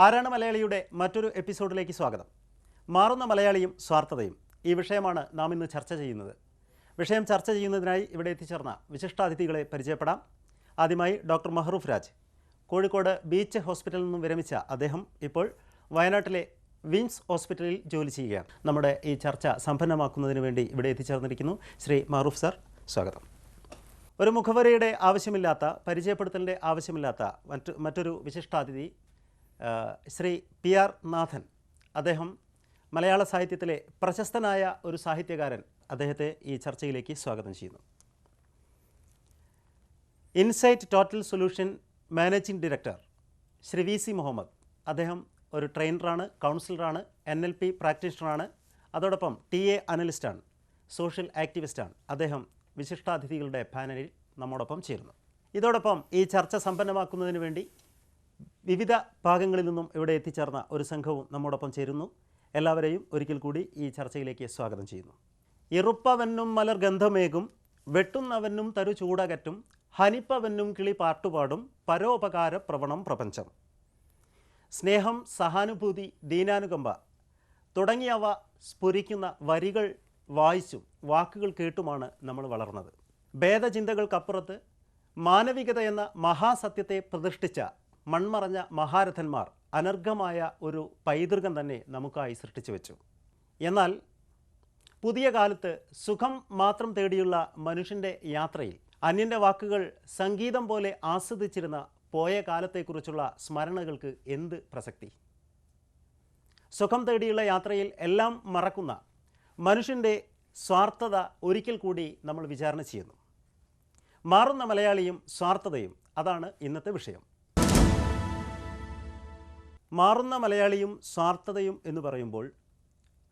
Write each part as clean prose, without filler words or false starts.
ആരാണ് മലയാളിയുടെ മറ്റൊരു എപ്പിസോഡിലേക്ക് സ്വാഗതം. മാറുന്ന മലയാളിയും സ്വാർത്ഥതയും ഈ വിഷയമാണ് നാം ഇന്ന് ചർച്ച ചെയ്യുന്നത്. വിഷയം ചർച്ച ചെയ്യുന്നതിനായി ഇവിടെ എത്തിച്ചേർന്ന വിശിഷ്ടാതിഥികളെ പരിചയപ്പെടാം. ആദ്യമായി ഡോക്ടർ മഹറൂഫ് രാജ്. കോഴിക്കോട് ബീച്ച് ഹോസ്പിറ്റലിൽ നിന്നും വിരമിച്ച അദ്ദേഹം ഇപ്പോൾ വയനാട്ടിലെ വിംസ് ഹോസ്പിറ്റലിൽ ജോലി ചെയ്യുകയാണ്. നമ്മുടെ ഈ ചർച്ച സമ്പന്നമാക്കുന്നതിന് വേണ്ടി ഇവിടെ എത്തിച്ചേർന്നിരിക്കുന്നു. ശ്രീ മഹറൂഫ് സാർ, സ്വാഗതം. ഒരു മുഖവരയുടെ ആവശ്യമില്ലാത്ത, പരിചയപ്പെടുത്തലിൻ്റെ ആവശ്യമില്ലാത്ത മറ്റൊരു വിശിഷ്ടാതിഥി ശ്രീ പി ആർ നാഥൻ. അദ്ദേഹം മലയാള സാഹിത്യത്തിലെ പ്രശസ്തനായ ഒരു സാഹിത്യകാരൻ. അദ്ദേഹത്തെ ഈ ചർച്ചയിലേക്ക് സ്വാഗതം ചെയ്യുന്നു. Insight total solution managing director Shri V C Muhammad. അദ്ദേഹം ഒരു ട്രെയിനറാണ്, കൗൺസിലറാണ്, NLP പ്രാക്ടീഷണറാണ്, അതോടൊപ്പം TA അനലിസ്റ്റാണ്, സോഷ്യൽ ആക്ടിവിസ്റ്റാണ്. അദ്ദേഹം വിശിഷ്ടാതിഥികളുടെ പാനലിൽ നമ്മോടൊപ്പം ചേരുന്നു. ഇതോടൊപ്പം ഈ ചർച്ച സമ്പന്നമാക്കുന്നതിന് വേണ്ടി വിവിധ ഭാഗങ്ങളിൽ നിന്നും ഇവിടെ എത്തിച്ചേർന്ന ഒരു സംഘവും നമ്മോടൊപ്പം ചേരുന്നു. എല്ലാവരെയും ഒരിക്കൽ കൂടി ഈ ചർച്ചയിലേക്ക് സ്വാഗതം ചെയ്യുന്നു. ഇറുപ്പവനും മലർ ഗന്ധമേകും, വെട്ടുന്നവനും തരു ചൂടകറ്റും, ഹനിപ്പവനും കിളി പാട്ടുപാടും, പരോപകാര പ്രവണം പ്രപഞ്ചം. സ്നേഹം, സഹാനുഭൂതി, ദീനാനുകമ്പ തുടങ്ങിയവ സ്ഫുരിക്കുന്ന വരികൾ വായിച്ചും വാക്കുകൾ കേട്ടുമാണ് നമ്മൾ വളർന്നത്. ഭേദചിന്തകൾക്കപ്പുറത്ത് മാനവികത എന്ന മഹാസത്യത്തെ പ്രതിഷ്ഠിച്ച മൺമറഞ്ഞ മഹാരഥന്മാർ അനർഘമായ ഒരു പൈതൃകം തന്നെ നമുക്കായി സൃഷ്ടിച്ചു വെച്ചു. എന്നാൽ പുതിയ കാലത്ത് സുഖം മാത്രം തേടിയുള്ള മനുഷ്യൻ്റെ യാത്രയിൽ അന്യൻ്റെ വാക്കുകൾ സംഗീതം പോലെ ആസ്വദിച്ചിരുന്ന പോയ കാലത്തെക്കുറിച്ചുള്ള സ്മരണകൾക്ക് എന്ത് പ്രസക്തി? സുഖം തേടിയുള്ള യാത്രയിൽ എല്ലാം മറക്കുന്ന മനുഷ്യൻ്റെ സ്വാർത്ഥത ഒരിക്കൽ കൂടി നമ്മൾ വിചാരണ ചെയ്യുന്നു. മാറുന്ന മലയാളിയും സ്വാർത്ഥതയും, അതാണ് ഇന്നത്തെ വിഷയം. മാറുന്ന മലയാളിയും സ്വാർത്ഥതയും എന്ന് പറയുമ്പോൾ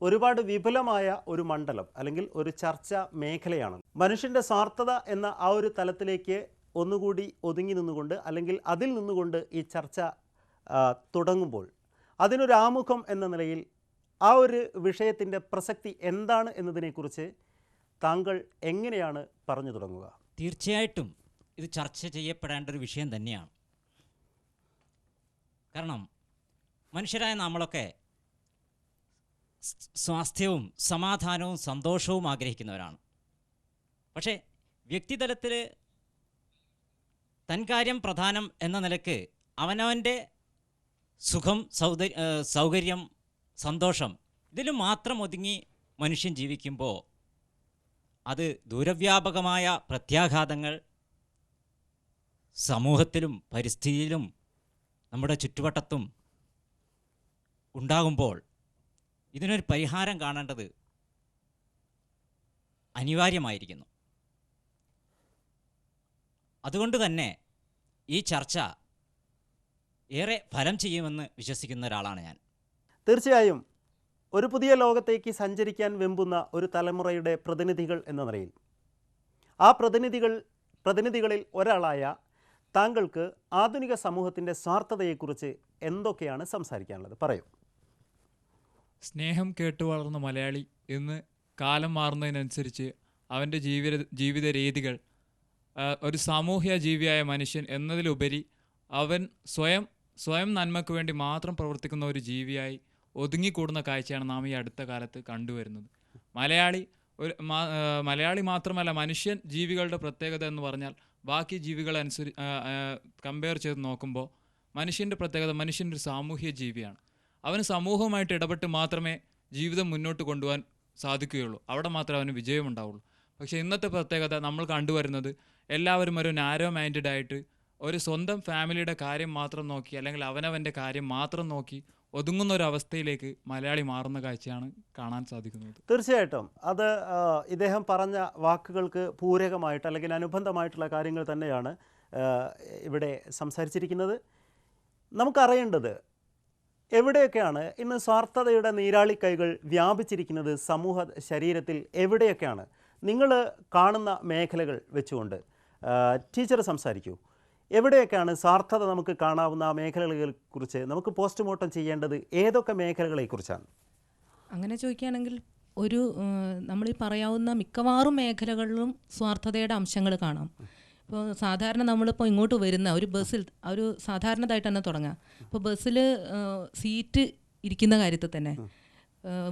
ഒരുപാട് വിപുലമായ ഒരു മണ്ഡലം അല്ലെങ്കിൽ ഒരു ചർച്ച മേഖലയാണ്. മനുഷ്യൻ്റെ സ്വാർത്ഥത എന്ന ആ ഒരു തലത്തിലേക്ക് ഒന്നുകൂടി ഒതുങ്ങി നിന്നുകൊണ്ട് അല്ലെങ്കിൽ അതിൽ നിന്നുകൊണ്ട് ഈ ചർച്ച തുടങ്ങുമ്പോൾ അതിനൊരു ആമുഖം എന്ന നിലയിൽ ആ ഒരു വിഷയത്തിൻ്റെ പ്രസക്തി എന്താണ് എന്നതിനെക്കുറിച്ച് താങ്കൾ എങ്ങനെയാണ് പറഞ്ഞു തുടങ്ങുക? തീർച്ചയായിട്ടും ഇത് ചർച്ച ചെയ്യപ്പെടേണ്ട ഒരു വിഷയം തന്നെയാണ്. കാരണം മനുഷ്യരായ നമ്മളൊക്കെ സ്വാസ്ഥ്യവും സമാധാനവും സന്തോഷവും ആഗ്രഹിക്കുന്നവരാണ്. പക്ഷേ വ്യക്തിതലത്തിൽ തൻ കാര്യം പ്രധാനം എന്ന നിലക്ക് അവനവൻ്റെ സുഖം, സൗകര്യം, സന്തോഷം ഇതിൽ മാത്രം ഒതുങ്ങി മനുഷ്യൻ ജീവിക്കുമ്പോൾ അത് ദൂരവ്യാപകമായ പ്രത്യാഘാതങ്ങൾ സമൂഹത്തിലും പരിസ്ഥിതിയിലും നമ്മുടെ ചുറ്റുവട്ടത്തും ഉണ്ടാകുമ്പോൾ ഇതിനൊരു പരിഹാരം കാണേണ്ടത് അനിവാര്യമായിരിക്കുന്നു. അതുകൊണ്ട് തന്നെ ഈ ചർച്ച ഏറെ ഫലം ചെയ്യുമെന്ന് വിശ്വസിക്കുന്ന ഒരാളാണ് ഞാൻ. തീർച്ചയായും ഒരു പുതിയ ലോകത്തേക്ക് സഞ്ചരിക്കാൻ വെമ്പുന്ന ഒരു തലമുറയുടെ പ്രതിനിധികൾ എന്ന നിലയിൽ ആ പ്രതിനിധികളിൽ ഒരാളായ താങ്കൾക്ക് ആധുനിക സമൂഹത്തിൻ്റെ സ്വാർത്ഥതയെക്കുറിച്ച് എന്തൊക്കെയാണ് സംസാരിക്കാനുള്ളത്? പറയൂ. സ്നേഹം കേട്ടു വളർന്ന മലയാളി ഇന്ന് കാലം മാറുന്നതിനനുസരിച്ച് അവൻ്റെ ജീവിത രീതികൾ ഒരു സാമൂഹ്യ ജീവിയായ മനുഷ്യൻ എന്നതിലുപരി അവൻ സ്വയം നന്മയ്ക്ക് വേണ്ടി മാത്രം പ്രവർത്തിക്കുന്ന ഒരു ജീവിയായി ഒതുങ്ങിക്കൂടുന്ന കാഴ്ചയാണ് നാം ഈ അടുത്ത കാലത്ത് കണ്ടുവരുന്നത്. മലയാളി മാത്രമല്ല, മനുഷ്യൻ ജീവികളുടെ പ്രത്യേകത എന്ന് പറഞ്ഞാൽ ബാക്കി ജീവികളെ കമ്പയർ ചെയ്ത് നോക്കുമ്പോൾ മനുഷ്യൻ്റെ പ്രത്യേകത, മനുഷ്യൻ്റെ ഒരു സാമൂഹ്യ ജീവിയാണ്. അവന് സമൂഹവുമായിട്ട് ഇടപെട്ട് മാത്രമേ ജീവിതം മുന്നോട്ട് കൊണ്ടുപോകാൻ സാധിക്കുകയുള്ളൂ. അവിടെ മാത്രമേ അവന് വിജയമുണ്ടാവുള്ളൂ. പക്ഷേ ഇന്നത്തെ പ്രത്യേകത നമ്മൾ കണ്ടുവരുന്നത് എല്ലാവരും ഒരു നാരോ മൈൻഡഡ് ആയിട്ട് ഒരു സ്വന്തം ഫാമിലിയുടെ കാര്യം മാത്രം നോക്കി അല്ലെങ്കിൽ അവനവൻ്റെ കാര്യം മാത്രം നോക്കി ഒതുങ്ങുന്ന ഒരു അവസ്ഥയിലേക്ക് മലയാളി മാറുന്ന കാഴ്ചയാണ് കാണാൻ സാധിക്കുന്നത്. തീർച്ചയായിട്ടും അത് ഇദ്ദേഹം പറഞ്ഞ വാക്കുകൾക്ക് പൂരകമായിട്ട് അല്ലെങ്കിൽ അനുബന്ധമായിട്ടുള്ള കാര്യങ്ങൾ തന്നെയാണ് ഇവിടെ സംസാരിച്ചിരിക്കുന്നത്. നമുക്കറിയേണ്ടത് എവിടെയൊക്കെയാണ് ഇന്ന് സ്വാർത്ഥതയുടെ നീരാളിക്കൈകൾ വ്യാപിച്ചിരിക്കുന്നത് സമൂഹ ശരീരത്തിൽ എവിടെയൊക്കെയാണ്? നിങ്ങൾ കാണുന്ന മേഖലകൾ വെച്ചുകൊണ്ട് ടീച്ചർ സംസാരിക്കൂ. എവിടെയൊക്കെയാണ് സ്വാർത്ഥത നമുക്ക് കാണാവുന്ന ആ മേഖലകളെക്കുറിച്ച് നമുക്ക് പോസ്റ്റ്മോർട്ടം ചെയ്യേണ്ടത് ഏതൊക്കെ മേഖലകളെക്കുറിച്ചാണ്? അങ്ങനെ ചോദിക്കുകയാണെങ്കിൽ നമ്മളീ പറയാവുന്ന മിക്കവാറും മേഖലകളിലും സ്വാർത്ഥതയുടെ അംശങ്ങൾ കാണാം. ഇപ്പോൾ സാധാരണ നമ്മളിപ്പോൾ ഇങ്ങോട്ട് വരുന്ന ഒരു ബസ്സിൽ ഒരു സാധാരണതായിട്ട് തന്നെ തുടങ്ങാം. ഇപ്പോൾ ബസ്സിൽ സീറ്റ് ഇരിക്കുന്ന കാര്യത്തിൽ തന്നെ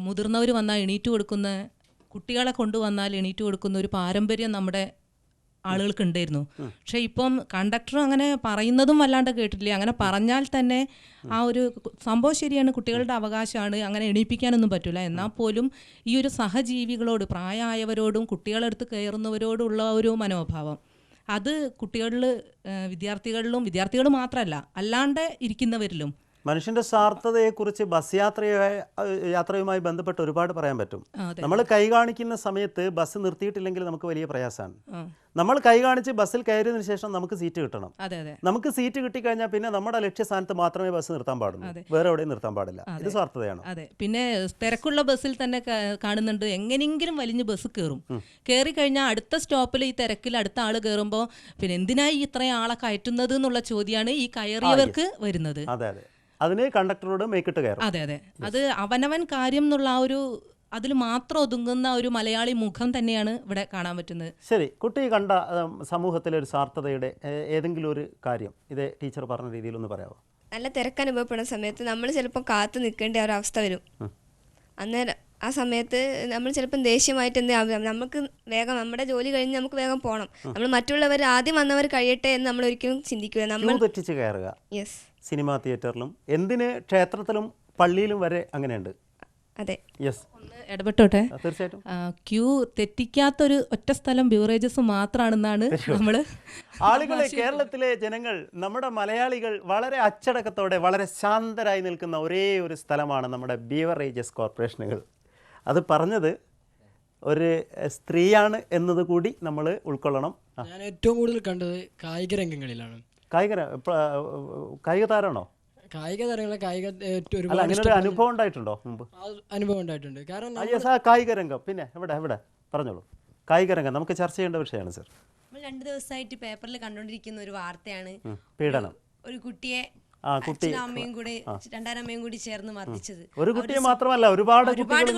മുതിർന്നവർ വന്നാൽ എണീറ്റ് കൊടുക്കുന്ന, കുട്ടികളെ കൊണ്ടുവന്നാൽ എണീറ്റ് കൊടുക്കുന്ന ഒരു പാരമ്പര്യം നമ്മുടെ ആളുകൾക്ക് ഉണ്ടായിരുന്നു. പക്ഷേ ഇപ്പം കണ്ടക്ടർ അങ്ങനെ പറയുന്നതും വല്ലാണ്ട് കേട്ടിട്ടില്ല. അങ്ങനെ പറഞ്ഞാൽ തന്നെ ആ ഒരു സംഭവം ശരിയാണ്, കുട്ടികളുടെ അവകാശമാണ്, അങ്ങനെ എണീപ്പിക്കാനൊന്നും പറ്റില്ല. എന്നാൽ പോലും ഈ ഒരു സഹജീവികളോട്, പ്രായമായവരോടും കുട്ടികളെടുത്ത് കയറുന്നവരോടുള്ള ഒരു മനോഭാവം അത് കുട്ടികളിൽ, വിദ്യാർത്ഥികൾ മാത്രമല്ല അല്ലാണ്ട് ഇരിക്കുന്നവരിലും മനുഷ്യന്റെ സ്വാർത്ഥതയെക്കുറിച്ച് ബസ് യാത്രയുമായി ബന്ധപ്പെട്ട് ഒരുപാട് പറയാൻ പറ്റും. നമ്മൾ കൈ കാണിക്കുന്ന സമയത്ത് ബസ് നിർത്തിയിട്ടില്ലെങ്കിൽ നമുക്ക് വലിയ പ്രയാസമാണ്. നമ്മൾ കൈ കാണിച്ച് ബസ്സിൽ കയറിയതിനു ശേഷം നമുക്ക് സീറ്റ് കിട്ടണം. നമുക്ക് സീറ്റ് കിട്ടിക്കഴിഞ്ഞാൽ പിന്നെ നമ്മുടെ ലക്ഷ്യസ്ഥാനത്ത് മാത്രമേ ബസ് നിർത്താൻ പാടുള്ളൂ, വേറെ എവിടെയും നിർത്താൻ പാടില്ല. ഇത് സ്വാർത്ഥതയാണ്. അതെ. പിന്നെ തിരക്കുള്ള ബസ്സിൽ തന്നെ കാണുന്നുണ്ട്, എങ്ങനെയെങ്കിലും വലിഞ്ഞ് ബസ് കയറും. കയറി കഴിഞ്ഞാൽ അടുത്ത സ്റ്റോപ്പിൽ ഈ തിരക്കിൽ അടുത്ത ആൾ കയറുമ്പോൾ പിന്നെ എന്തിനായി ഇത്രയും ആളെ കയറ്റുന്നത് എന്നുള്ള ചോദ്യമാണ് ഈ കയറിയവർക്ക് വരുന്നത്. അതെ അതെ, അതിന് കണ്ടക്ടറോട് മേക്കിട്ട് കയറും. അതെ അതെ, അത് അവനവൻ കാര്യം എന്നുള്ള ആ ഒരു അതിൽ മാത്രം ഒതുങ്ങുന്ന ഒരു മലയാളി മുഖം തന്നെയാണ് ഇവിടെ കാണാൻ പറ്റുന്നത്. ശരി, കുട്ടി കണ്ട സമൂഹത്തിലെ ഒരു സ്വാർത്ഥതയുടെ ഏതെങ്കിലും ഒരു കാര്യം ഇതേ ടീച്ചർ പറഞ്ഞ രീതിയിലൊന്ന് പറയാമോ? നല്ല തിരക്ക് അനുഭവപ്പെടുന്ന സമയത്ത് നമ്മൾ ചിലപ്പോൾ കാത്തു നിൽക്കേണ്ട ഒരു അവസ്ഥ വരും. അന്നേരം ആ സമയത്ത് നമ്മൾ ചിലപ്പം ദേഷ്യമായിട്ട് നമുക്ക് വേഗം നമ്മുടെ ജോലി കഴിഞ്ഞ് നമുക്ക് വേഗം പോകണം, നമ്മൾ മറ്റുള്ളവർ ആദ്യം വന്നവർ കഴിയട്ടെ എന്ന് നമ്മൾ ഒരിക്കലും ചിന്തിക്കുക. നമ്മൾ തെറ്റിച്ച് കയറുക. സിനിമാ തിയേറ്ററിലും എന്തിന് ക്ഷേത്രത്തിലും പള്ളിയിലും വരെ അങ്ങനെയുണ്ട്. അതെ. ഒന്ന് ഇടപെട്ടോട്ടെ. തീർച്ചയായിട്ടും. ക്യൂ തെറ്റിക്കാത്തൊരു ഒറ്റ സ്ഥലം ബിവറേജസ് മാത്രമാണെന്നാണ് നമ്മൾ ആളുകളെ, കേരളത്തിലെ ജനങ്ങൾ, നമ്മുടെ മലയാളികൾ വളരെ അച്ചടക്കത്തോടെ വളരെ ശാന്തരായി നിൽക്കുന്ന ഒരേ ഒരു സ്ഥലമാണ് നമ്മുടെ ബീവറേജസ് കോർപ്പറേഷനുകൾ. അത് പറഞ്ഞത് ഒരു സ്ത്രീയാണ് എന്നത് കൂടി നമ്മൾ ഉൾക്കൊള്ളണം. ഞാൻ ഏറ്റവും കൂടുതൽ കണ്ടത് കായിക രംഗങ്ങളിലാണ്. കായിക താരമാണോ? കായിക താരങ്ങളെ അങ്ങനെ ഒരു അനുഭവം ഉണ്ടായിട്ടുണ്ടോ മുമ്പ്? അനുഭവം ഉണ്ടായിട്ടുണ്ട്. കാരണം കായിക രംഗം പിന്നെ എവിടെ പറഞ്ഞോളൂ. കായിക രംഗം നമുക്ക് ചർച്ച ചെയ്യേണ്ട വിഷയമാണ് സർ. നമ്മൾ 2 ദിവസമായിട്ട് പേപ്പറിൽ കണ്ടുകൊണ്ടിരിക്കുന്ന ഒരു വാർത്തയാണ് പീഡനം. ഒരു കുട്ടിയെ അമ്മയും കൂടി ചേർന്ന് മർദ്ദിച്ചത്. ഒരു കുട്ടിയെ മാത്രമല്ല, ഒരുപാട് കുട്ടികളെ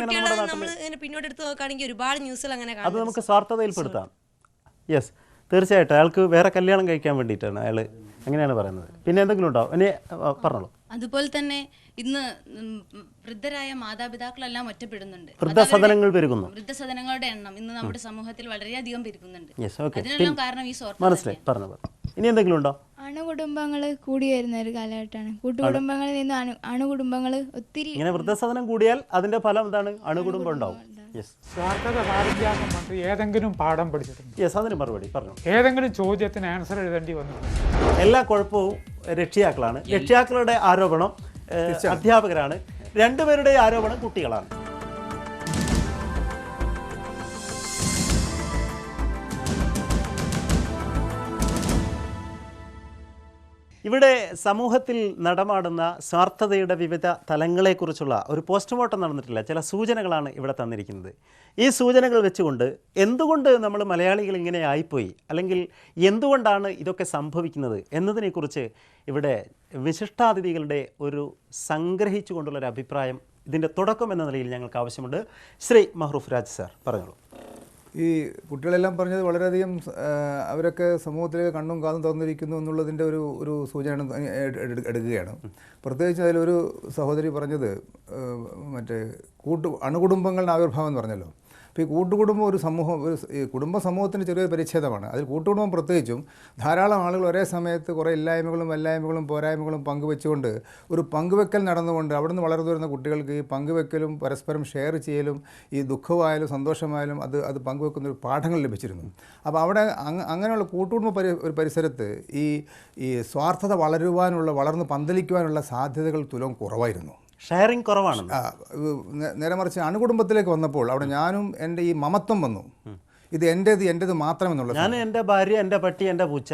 നമ്മൾ പിന്നോട്ട് എടുത്ത് നോക്കുകയാണെങ്കിൽ ഒരുപാട് ന്യൂസുകൾ അങ്ങനെ കാണാം. അത് നമുക്ക് സ്വാർത്ഥതയിൽപ്പെടുത്താം. യെസ്, തീർച്ചയായിട്ടും. അയാൾക്ക് വേറെ കല്യാണം കഴിക്കാൻ വേണ്ടിയിട്ടാണ് അയാൾ അങ്ങനെയാണ് പറയുന്നത്. പിന്നെ എന്തെങ്കിലും ഉണ്ടോ? ഇനി പറഞ്ഞോളൂ. അതുപോലെ തന്നെ ഇന്ന് വൃദ്ധരായ മാതാപിതാക്കളെല്ലാം ഒറ്റപ്പെടുന്നുണ്ട്. വൃദ്ധസദനങ്ങൾ പെരുകുന്നു. വൃദ്ധസദനങ്ങളുടെ എണ്ണം ഇന്ന് നമ്മുടെ സമൂഹത്തിൽ വളരെയധികം പെരുകുന്നുണ്ട്. അതിനെല്ലാം കാരണം ഈ മനസ്സിലായി. പറഞ്ഞു. ഇനി എന്തെങ്കിലും ഉണ്ടോ? അണുകുടുംബങ്ങൾ കൂടി വരുന്ന ഒരു കാലഘട്ടമാണ്. കൂട്ടുകുടുംബങ്ങളിൽ നിന്ന് അണുകുടുംബങ്ങൾ ഒത്തിരി. ഇങ്ങനെ വൃദ്ധസദനം കൂടിയാൽ അതിന്റെ ഫലം എന്താണ്? അണുകുടുംബം ഉണ്ടാവും. സ്വാർത്ഥത പാലിക്കാമെന്ന് പറഞ്ഞിട്ട് ഏതെങ്കിലും പാഠം പഠിച്ചിട്ടുണ്ട്? യെസ്, അതിന് മറുപടി പറഞ്ഞു. ഏതെങ്കിലും ചോദ്യത്തിന് ആൻസർ എഴുതേണ്ടി വന്നിട്ടുണ്ട്? എല്ലാ കുഴപ്പവും രക്ഷിതാക്കളാണ്. രക്ഷിതാക്കളുടെ ആരോപണം അധ്യാപകരാണ്. രണ്ടുപേരുടെ ആരോപണം കുട്ടികളാണ്. ഇവിടെ സമൂഹത്തിൽ നടമാടുന്ന സ്വാർത്ഥതയുടെ വിവിധ തലങ്ങളെക്കുറിച്ചുള്ള ഒരു പോസ്റ്റ്മോർട്ടം നടന്നിട്ടില്ല. ചില സൂചനകളാണ് ഇവിടെ തന്നിരിക്കുന്നത്. ഈ സൂചനകൾ വെച്ചുകൊണ്ട് എന്തുകൊണ്ട് നമ്മൾ മലയാളികൾ ഇങ്ങനെ ആയിപ്പോയി, അല്ലെങ്കിൽ എന്തുകൊണ്ടാണ് ഇതൊക്കെ സംഭവിക്കുന്നത് എന്നതിനെക്കുറിച്ച് ഇവിടെ വിശിഷ്ടാതിഥികളുടെ ഒരു സംഗ്രഹിച്ചുകൊണ്ടുള്ളൊരു അഭിപ്രായം ഇതിൻ്റെ തുടക്കം എന്ന നിലയിൽ ഞങ്ങൾക്ക് ആവശ്യമുണ്ട്. ശ്രീ മഹ്റൂഫ് രാജ് സാർ പറഞ്ഞോളൂ. ഈ കുട്ടികളെല്ലാം പറഞ്ഞത് വളരെയധികം അവരൊക്കെ സമൂഹത്തിലേക്ക് കണ്ണും കാതും തുറന്നിരിക്കുന്നു എന്നുള്ളതിൻ്റെ ഒരു സൂചന എടുക്കുകയാണ്. പ്രത്യേകിച്ച് അതിലൊരു സഹോദരി പറഞ്ഞത് മറ്റേ അണുകുടുംബങ്ങളുടെ ആവിർഭാവം എന്ന് പറഞ്ഞല്ലോ. അപ്പോൾ ഈ കൂട്ടുകുടുംബം ഒരു സമൂഹം, ഈ കുടുംബ സമൂഹത്തിൻ്റെ ചെറിയൊരു പരിച്ഛേദമാണ്. അതിൽ കൂട്ടുകുടുംബം പ്രത്യേകിച്ചും ധാരാളം ആളുകൾ ഒരേ സമയത്ത് കുറേ ഇല്ലായ്മകളും വല്ലായ്മകളും പോരായ്മകളും പങ്കുവെച്ചുകൊണ്ട് ഒരു പങ്കുവെക്കൽ നടന്നുകൊണ്ട് അവിടുന്ന് വളർന്നു വരുന്ന കുട്ടികൾക്ക് ഈ പങ്കുവെക്കലും പരസ്പരം ഷെയർ ചെയ്യലും ഈ ദുഃഖമായാലും സന്തോഷമായാലും അത് പങ്കുവെക്കുന്ന ഒരു പാഠങ്ങൾ ലഭിച്ചിരുന്നു. അപ്പോൾ അവിടെ അങ്ങനെയുള്ള കൂട്ടുകുടുംബ ഒരു പരിസരത്ത് ഈ സ്വാർത്ഥത വളർന്ന് പന്തലിക്കുവാനുള്ള സാധ്യതകൾ തുലം കുറവായിരുന്നു. ഷെയറിങ് കുറവാണ്. നേരെ മറിച്ച് അണുകുടുംബത്തിലേക്ക് വന്നപ്പോൾ അവിടെ ഞാനും എൻ്റെ ഈ മമത്വം വന്നു. ഇത് എൻ്റേത് മാത്രമെന്നുള്ള, ഞാൻ എൻ്റെ ഭാര്യ, എൻ്റെ പട്ടി, എൻ്റെ പൂച്ച,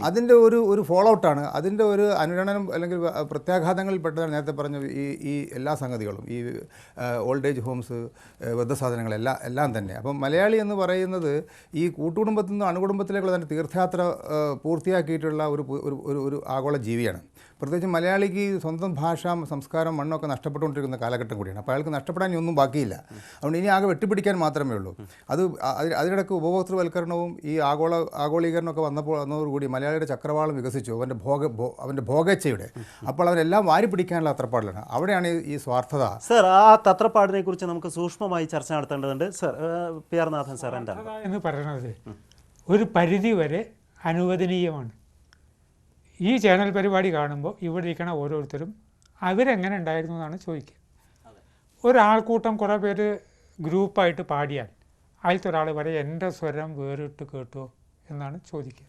അതിൻ്റെ ഒരു ഫോളോ ഔട്ടാണ്. അതിൻ്റെ ഒരു അനുരണനം അല്ലെങ്കിൽ പ്രത്യാഘാതങ്ങളിൽപ്പെട്ടതാണ് നേരത്തെ പറഞ്ഞ ഈ എല്ലാ സംഗതികളും, ഈ ഓൾഡ് ഏജ് ഹോംസ്, വൃദ്ധസാധനങ്ങളെല്ലാം തന്നെ. അപ്പം മലയാളി എന്ന് പറയുന്നത് ഈ കൂട്ടുകുടുംബത്തിൽ നിന്ന് അണുകുടുംബത്തിലേക്കുള്ള തന്നെ തീർത്ഥയാത്ര പൂർത്തിയാക്കിയിട്ടുള്ള ഒരു ആഗോള ജീവിയാണ്. പ്രത്യേകിച്ച് മലയാളിക്ക് സ്വന്തം ഭാഷ, സംസ്കാരം, മണ്ണൊക്കെ നഷ്ടപ്പെട്ടുകൊണ്ടിരിക്കുന്ന കാലഘട്ടം കൂടിയാണ്. അപ്പോൾ അയാൾക്ക് നഷ്ടപ്പെടാൻ ഒന്നും ബാക്കിയില്ല. അതുകൊണ്ട് ഇനി ആകെ വെട്ടിപ്പിടിക്കാൻ മാത്രമേ ഉള്ളൂ. അതിനിടയ്ക്ക് ഉപഭോക്തൃവൽക്കരണവും ഈ ആഗോളീകരണമൊക്കെ വന്നതോടുകൂടി മലയാളിയുടെ ചക്രവാളം വികസിച്ചു, അവൻ്റെ ഭോഗേച്ഛയുടെ. അപ്പോൾ അവരെല്ലാം വാരി പിടിക്കാനുള്ള തത്രപ്പാടിലാണ്. അവിടെയാണ് ഈ സ്വാർത്ഥത. സർ, ആ തത്രപ്പാടിനെ കുറിച്ച് നമുക്ക് സൂക്ഷ്മമായി ചർച്ച നടത്തേണ്ടതുണ്ട്. സർ, പി ആർ നാഥൻ സാർ, എന്താണ് എന്ന് പറയുന്നത്? ഒരു പരിധി വരെ അനുവദനീയമാണ്. ഈ ചാനൽ പരിപാടി കാണുമ്പോൾ ഇവിടെ ഇരിക്കണ ഓരോരുത്തരും അവരെങ്ങനെ ഉണ്ടായിരുന്നു എന്നാണ് ചോദിക്കുക. ഒരാൾക്കൂട്ടം കുറേ പേര് ഗ്രൂപ്പായിട്ട് പാടിയാൽ അതിലത്തെ ഒരാൾ വരെ എൻ്റെ സ്വരം വേറിട്ട് കേട്ടോ എന്നാണ് ചോദിക്കുക.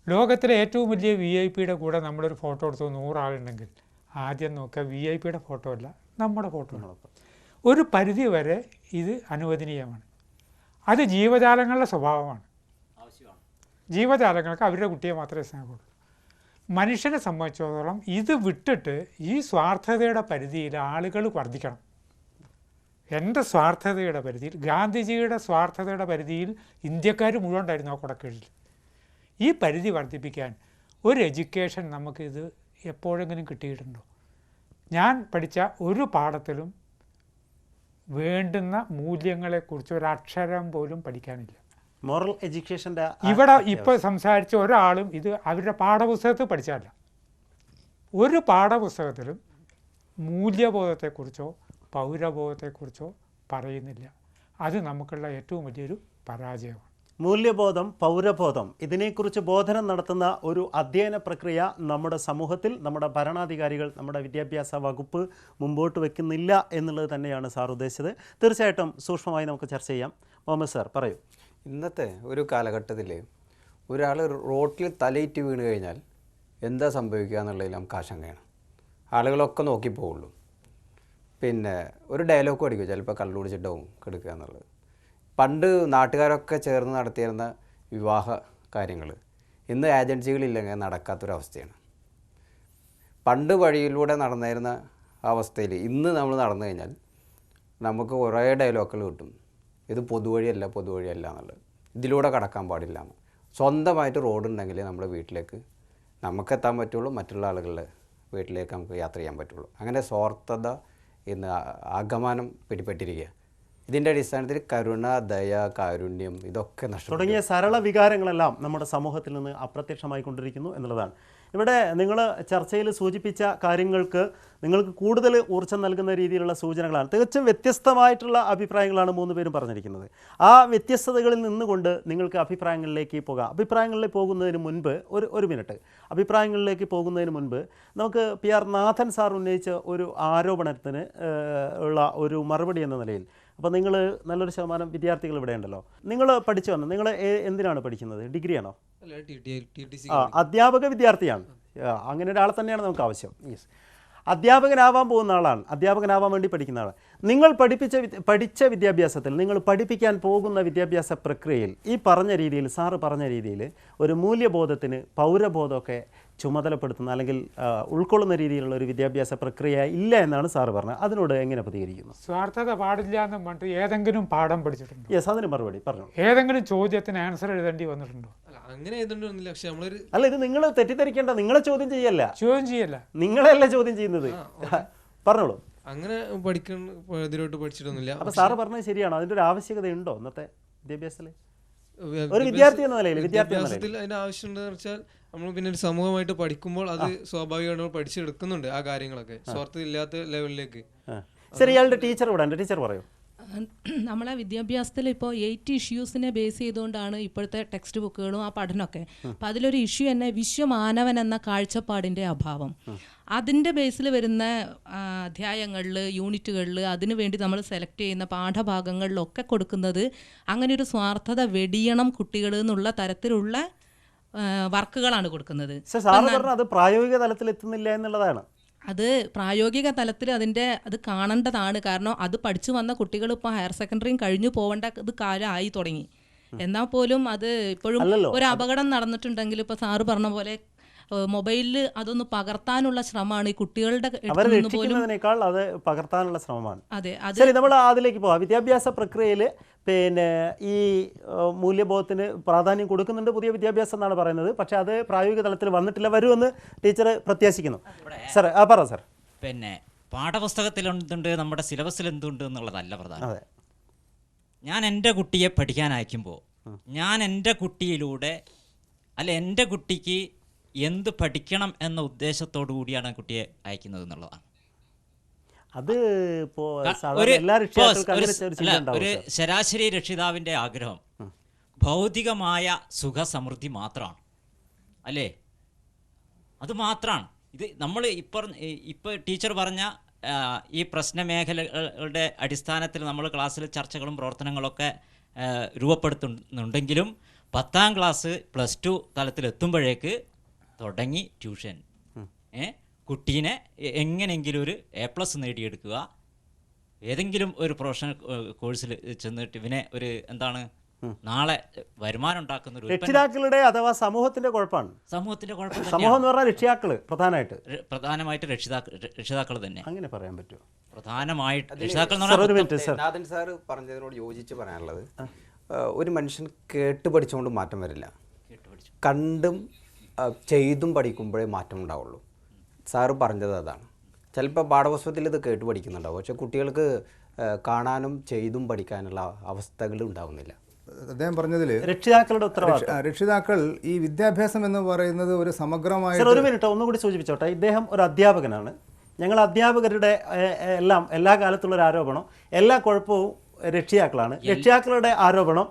ലോകത്തിലെ ഏറ്റവും വലിയ VIP കൂടെ നമ്മളൊരു ഫോട്ടോ എടുത്തു 100 ആളുണ്ടെങ്കിൽ ആദ്യം നോക്കുക VIP ഫോട്ടോ അല്ല, നമ്മുടെ ഫോട്ടോ. ഒരു പരിധി വരെ ഇത് അനുവദനീയമാണ്. അത് ജീവജാലങ്ങളുടെ സ്വഭാവമാണ്. ജീവജാലങ്ങൾക്ക് അവരുടെ കുട്ടിയെ മാത്രമേ സ്നേഹമുള്ളൂ. മനുഷ്യനെ സംബന്ധിച്ചിടത്തോളം ഇത് വിട്ടിട്ട് ഈ സ്വാർത്ഥതയുടെ പരിധിയിൽ ആളുകൾ വർദ്ധിക്കണം. എൻ്റെ സ്വാർത്ഥതയുടെ പരിധിയിൽ, ഗാന്ധിജിയുടെ സ്വാർത്ഥതയുടെ പരിധിയിൽ ഇന്ത്യക്കാർ മുഴുവൻ ഉണ്ടായിരുന്നു ആ കുടക്കീഴിൽ. ഈ പരിധി വർദ്ധിപ്പിക്കാൻ ഒരു എഡ്യൂക്കേഷൻ നമുക്കിത് എപ്പോഴെങ്കിലും കിട്ടിയിട്ടുണ്ടോ? ഞാൻ പഠിച്ച ഒരു പാഠത്തിലും വേണ്ടുന്ന മൂല്യങ്ങളെക്കുറിച്ച് ഒരക്ഷരം പോലും പഠിക്കാനില്ല. മോറൽ എഡ്യൂക്കേഷൻ്റെ ഇവിടെ ഇപ്പോൾ സംസാരിച്ച ഒരാളും ഇത് അവരുടെ പാഠപുസ്തകത്തിൽ പഠിച്ചതല്ല. ഒരു പാഠപുസ്തകത്തിലും മൂല്യബോധത്തെക്കുറിച്ചോ പൗരബോധത്തെക്കുറിച്ചോ പറയുന്നില്ല. അത് നമുക്കുള്ള ഏറ്റവും വലിയൊരു പരാജയമാണ്. മൂല്യബോധം, പൗരബോധം, ഇതിനെക്കുറിച്ച് ബോധനം നടത്തുന്ന ഒരു അധ്യയന പ്രക്രിയ നമ്മുടെ സമൂഹത്തിൽ നമ്മുടെ ഭരണാധികാരികൾ, നമ്മുടെ വിദ്യാഭ്യാസ വകുപ്പ് മുമ്പോട്ട് വെക്കുന്നില്ല എന്നുള്ളത് തന്നെയാണ് സാർ ഉദ്ദേശിച്ചത്. തീർച്ചയായിട്ടും സൂക്ഷ്മമായി നമുക്ക് ചർച്ച ചെയ്യാം. മുഹമ്മദ് സാർ, പറയൂ. ഇന്നത്തെ ഒരു കാലഘട്ടത്തിൽ ഒരാൾ റോട്ടിൽ തലയിട്ട് വീണ് കഴിഞ്ഞാൽ എന്താ സംഭവിക്കുക എന്നുള്ളതിൽ നമുക്ക് ആശങ്കയാണ്. ആളുകളൊക്കെ നോക്കിപ്പോവുള്ളൂ. പിന്നെ ഒരു ഡയലോഗ് അടിക്കും, ചിലപ്പോൾ കള്ളുപിടിച്ചിട്ടാവും കെടുക്കുക എന്നുള്ളത്. പണ്ട് നാട്ടുകാരൊക്കെ ചേർന്ന് നടത്തിയിരുന്ന വിവാഹ കാര്യങ്ങൾ ഇന്ന് ഏജൻസികളില്ലെങ്കിൽ നടക്കാത്തൊരവസ്ഥയാണ്. പണ്ട് വഴിയിലൂടെ നടന്നിരുന്ന അവസ്ഥയിൽ ഇന്ന് നമ്മൾ നടന്നു കഴിഞ്ഞാൽ നമുക്ക് കുറേ ഡയലോഗുകൾ കിട്ടും. ഇത് പൊതുവഴിയല്ല എന്നുള്ളത്, ഇതിലൂടെ കടക്കാൻ പാടില്ല എന്ന്. സ്വന്തമായിട്ട് റോഡുണ്ടെങ്കിൽ നമ്മുടെ വീട്ടിലേക്ക് നമുക്കെത്താൻ പറ്റുള്ളൂ, മറ്റുള്ള ആളുകളുടെ വീട്ടിലേക്ക് നമുക്ക് യാത്ര ചെയ്യാൻ പറ്റുള്ളൂ. അങ്ങനെ സ്വാർത്ഥത ഇന്ന് ആഗമനം പിടിപെട്ടിരിക്കുക. ഇതിൻ്റെ അടിസ്ഥാനത്തിൽ കരുണ, ദയ, കാരുണ്യം ഇതൊക്കെ തുടങ്ങിയ സരള വികാരങ്ങളെല്ലാം നമ്മുടെ സമൂഹത്തിൽ നിന്ന് അപ്രത്യക്ഷമായിക്കൊണ്ടിരിക്കുന്നു എന്നുള്ളതാണ്. ഇവിടെ നിങ്ങൾ ചർച്ചയിൽ സൂചിപ്പിച്ച കാര്യങ്ങൾക്ക് നിങ്ങൾക്ക് കൂടുതൽ ഊർജ്ജം നൽകുന്ന രീതിയിലുള്ള സൂചനകളാണ്. തികച്ചും വ്യത്യസ്തമായിട്ടുള്ള അഭിപ്രായങ്ങളാണ് 3 പേരും പറഞ്ഞിരിക്കുന്നത്. ആ വ്യത്യസ്തതകളിൽ നിന്നുകൊണ്ട് നിങ്ങൾക്ക് അഭിപ്രായങ്ങളിലേക്ക് പോകാം. അഭിപ്രായങ്ങളിലേക്ക് പോകുന്നതിന് മുൻപ് ഒരു മിനിറ്റ്, അഭിപ്രായങ്ങളിലേക്ക് പോകുന്നതിന് മുൻപ് നമുക്ക് പി ആർ നാഥൻ സാർ ഉന്നയിച്ച ഒരു ആരോപണത്തിന് ഉള്ള ഒരു മറുപടി എന്ന നിലയിൽ, അപ്പോൾ നിങ്ങൾ നല്ലൊരു ശതമാനം വിദ്യാർത്ഥികൾ ഇവിടെ ഉണ്ടല്ലോ, നിങ്ങൾ പഠിച്ചു വന്നത്, നിങ്ങൾ എന്തിനാണ് പഠിക്കുന്നത്? ഡിഗ്രിയാണോ? അധ്യാപക വിദ്യാർത്ഥിയാണ്. അങ്ങനെ ഒരാളെ തന്നെയാണ് നമുക്ക് ആവശ്യം. യെസ്, അധ്യാപകനാവാൻ പോകുന്ന ആളാണ്, അധ്യാപകനാവാൻ വേണ്ടി പഠിക്കുന്ന ആളാണ്. നിങ്ങൾ പഠിച്ച വിദ്യാഭ്യാസത്തിൽ, നിങ്ങൾ പഠിപ്പിക്കാൻ പോകുന്ന വിദ്യാഭ്യാസ പ്രക്രിയയിൽ ഈ പറഞ്ഞ രീതിയിൽ, സാറ് പറഞ്ഞ രീതിയിൽ ഒരു മൂല്യബോധത്തിന് പൗരബോധമൊക്കെ ചുമതലപ്പെടുത്തുന്ന അല്ലെങ്കിൽ ഉൾക്കൊള്ളുന്ന രീതിയിലുള്ള ഒരു വിദ്യാഭ്യാസ പ്രക്രിയ ഇല്ല എന്നാണ് സാറ് പറഞ്ഞത്. അതിനോട് എങ്ങനെ പ്രതികരിക്കുന്നു? സ്വാർത്ഥത പാടില്ല എന്ന് പറഞ്ഞിട്ട് ഏതെങ്കിലും പാഠം പഠിച്ചിട്ടുണ്ടോ? യെസ്, അതിന് മറുപടി പറഞ്ഞു. ഏതെങ്കിലും ചോദ്യത്തിന് ആൻസർ എഴുതേണ്ടി വന്നിട്ടുണ്ടോ? അങ്ങനെ എഴുതേണ്ടി. പക്ഷെ നമ്മളൊരു അല്ല, ഇത് നിങ്ങൾ തെറ്റിദ്ധരിക്കേണ്ട, നിങ്ങളെ ചോദ്യം ചെയ്യല്ല, നിങ്ങളെല്ല ചോദ്യം ചെയ്യുന്നത്. പറഞ്ഞോളൂ. അങ്ങനെ ഇതിലോട്ട് പഠിച്ചിട്ടൊന്നുമില്ല. അപ്പൊ സാറ് പറഞ്ഞത് ശരിയാണോ? അതിന്റെ ഒരു ആവശ്യകത ഉണ്ടോ ഇന്നത്തെ വിദ്യാഭ്യാസത്തിൽ? ഒരു വിദ്യാർത്ഥി എന്ന നിലയിൽ വിദ്യാഭ്യാസത്തിൽ അതിന്റെ ആവശ്യമുണ്ടെന്ന് വെച്ചാൽ നമ്മൾ പിന്നെ ഒരു സമൂഹമായിട്ട് പഠിക്കുമ്പോൾ അത് സ്വാഭാവികമായിട്ട് പഠിച്ചെടുക്കുന്നുണ്ട് ആ കാര്യങ്ങളൊക്കെ, സ്വാർത്ഥത ഇല്ലാത്ത ലെവലിലേക്ക്. ശരി, ഇയാളുടെ ടീച്ചർ ഇവിടെ ഉണ്ട്, ടീച്ചർ പറയൂ. നമ്മളെ വിദ്യാഭ്യാസത്തിൽ ഇപ്പോൾ 8 ഇഷ്യൂസിനെ ബേസ് ചെയ്തുകൊണ്ടാണ് ഇപ്പോഴത്തെ ടെക്സ്റ്റ് ബുക്കുകളും ആ പഠനമൊക്കെ. അപ്പോൾ അതിലൊരു ഇഷ്യൂ തന്നെ വിശ്വമാനവൻ എന്ന കാഴ്ചപ്പാടിൻ്റെ അഭാവം. അതിൻ്റെ ബേസിൽ വരുന്ന അധ്യായങ്ങളിൽ, യൂണിറ്റുകളിൽ അതിനു വേണ്ടി നമ്മൾ സെലക്ട് ചെയ്യുന്ന പാഠഭാഗങ്ങളിലൊക്കെ കൊടുക്കുന്നത് അങ്ങനെ ഒരു സ്വാർത്ഥത വെടിയണം കുട്ടികൾ എന്നുള്ള തരത്തിലുള്ള വർക്കുകളാണ് കൊടുക്കുന്നത്. അത് പ്രായോഗിക തലത്തിൽ എത്തുന്നില്ല എന്നുള്ളതാണ്. അത് പ്രായോഗിക തലത്തിൽ അത് കാണേണ്ടതാണ്. കാരണം അത് പഠിച്ചു വന്ന കുട്ടികൾ ഇപ്പോൾ ഹയർ സെക്കൻഡറിയും കഴിഞ്ഞു പോകേണ്ട ഇത് കാലമായി തുടങ്ങി. എന്നാൽ പോലും അത് ഇപ്പോഴും ഒരു അപകടം നടന്നിട്ടുണ്ടെങ്കിൽ ഇപ്പോൾ സാറ് പറഞ്ഞ പോലെ മൊബൈലിൽ അതൊന്ന് പകർത്താനുള്ള ശ്രമമാണ് ഈ കുട്ടികളുടെ അവരെ അടുത്ത് നിന്ന് പോലും. രക്ഷിക്കുന്നതിനേക്കാൾ അത് പകർത്താനുള്ള ശ്രമമാണ്. അതെ, അത് ശരി, നമ്മൾ അതിലേക്ക് പോവാം. വിദ്യാഭ്യാസ പ്രക്രിയയിൽ പിന്നെ ഈ മൂല്യബോധത്തിന് പ്രാധാന്യം കൊടുക്കുന്നുണ്ട് പുതിയ വിദ്യാഭ്യാസം എന്നാണ് പറയുന്നത്. പക്ഷേ അത് പ്രായോഗിക തലത്തിൽ വന്നിട്ടില്ല, വരുമെന്ന് ടീച്ചർ പ്രത്യാശിക്കുന്നു. സാർ പറ സാർ. പിന്നെ പാഠപുസ്തകത്തിൽ എന്തുണ്ട്, നമ്മുടെ സിലബസിൽ എന്തുണ്ട് എന്നുള്ളതല്ല പ്രധാനം. ഞാൻ എൻ്റെ കുട്ടിയെ പഠിക്കാൻ അയക്കുമ്പോൾ ഞാൻ എൻ്റെ കുട്ടിയിലൂടെ എൻ്റെ കുട്ടിക്ക് എന്ത് പഠിക്കണം എന്ന ഉദ്ദേശത്തോടു കൂടിയാണ് കുട്ടിയെ അയക്കുന്നത് എന്നുള്ളതാണ്. അത് ഒരു ശരാശരി രക്ഷിതാവിൻ്റെ ആഗ്രഹം ഭൗതികമായ സുഖസമൃദ്ധി മാത്രമാണ്, അല്ലേ? അത് മാത്രമാണ്. ഇത് നമ്മൾ ഇപ്പോൾ ടീച്ചർ പറഞ്ഞ ഈ പ്രശ്ന മേഖലകളുടെ അടിസ്ഥാനത്തിൽ നമ്മൾ ക്ലാസ്സിൽ ചർച്ചകളും പ്രവർത്തനങ്ങളൊക്കെ രൂപപ്പെടുത്തുന്നുണ്ടെങ്കിലും 10ാം ക്ലാസ് +2 തലത്തിലെത്തുമ്പോഴേക്ക് തുടങ്ങി ട്യൂഷൻ. കുട്ടീനെ എങ്ങനെയെങ്കിലും ഒരു A+ നേടിയെടുക്കുക, ഏതെങ്കിലും ഒരു പ്രൊഫഷണൽ കോഴ്സിൽ ചെന്നിട്ട് ഇവനെ ഒരു എന്താണ് നാളെ വരുമാനം ഉണ്ടാക്കുന്ന ഒരു രക്ഷിതാക്കളുടെ അഥവാ സമൂഹത്തിന്റെ കുഴപ്പമാണ്. സമൂഹത്തിന്റെ കുഴപ്പം. സമൂഹം എന്ന് പറഞ്ഞാൽ രക്ഷിതാക്കള് പ്രധാനമായിട്ട് രക്ഷിതാക്കൾ തന്നെ. അങ്ങനെ പറയാൻ പറ്റുമോ? പ്രധാനമായിട്ട് രക്ഷിതാക്കൾ. നാഥൻ സാർ പറഞ്ഞതിനോട് യോജിച്ച് പറയാനുള്ളത്, ഒരു മനുഷ്യൻ കേട്ട് പഠിച്ചുകൊണ്ട് മാറ്റം വരില്ല, കണ്ടും ചെയ്തും പഠിക്കുമ്പോഴേ മാറ്റം ഉണ്ടാവുള്ളൂ. സാറ് പറഞ്ഞത് അതാണ്. ചിലപ്പോൾ പാഠപുസ്തകത്തിൽ ഇത് കേട്ട് പഠിക്കുന്നുണ്ടാവും, പക്ഷെ കുട്ടികൾക്ക് കാണാനും ചെയ്തും പഠിക്കാനുള്ള അവസ്ഥകൾ ഉണ്ടാവുന്നില്ല. അദ്ദേഹം പറഞ്ഞതിൽ രക്ഷിതാക്കളുടെ ഉത്തരവാദിത്വം. രക്ഷിതാക്കൾ ഈ വിദ്യാഭ്യാസം എന്ന് പറയുന്നത് ഒരു സമഗ്രമായ. ഒരു മിനിറ്റ് ഒന്നുകൂടി സൂചിപ്പിച്ചോട്ടെ. ഇദ്ദേഹം ഒരു അധ്യാപകനാണ്. ഞങ്ങൾ അധ്യാപകരുടെ എല്ലാ കാലത്തുള്ള ഒരു ആരോപണം എല്ലാ കുഴപ്പവും രക്ഷിതാക്കളാണ്. രക്ഷിതാക്കളുടെ ആരോപണം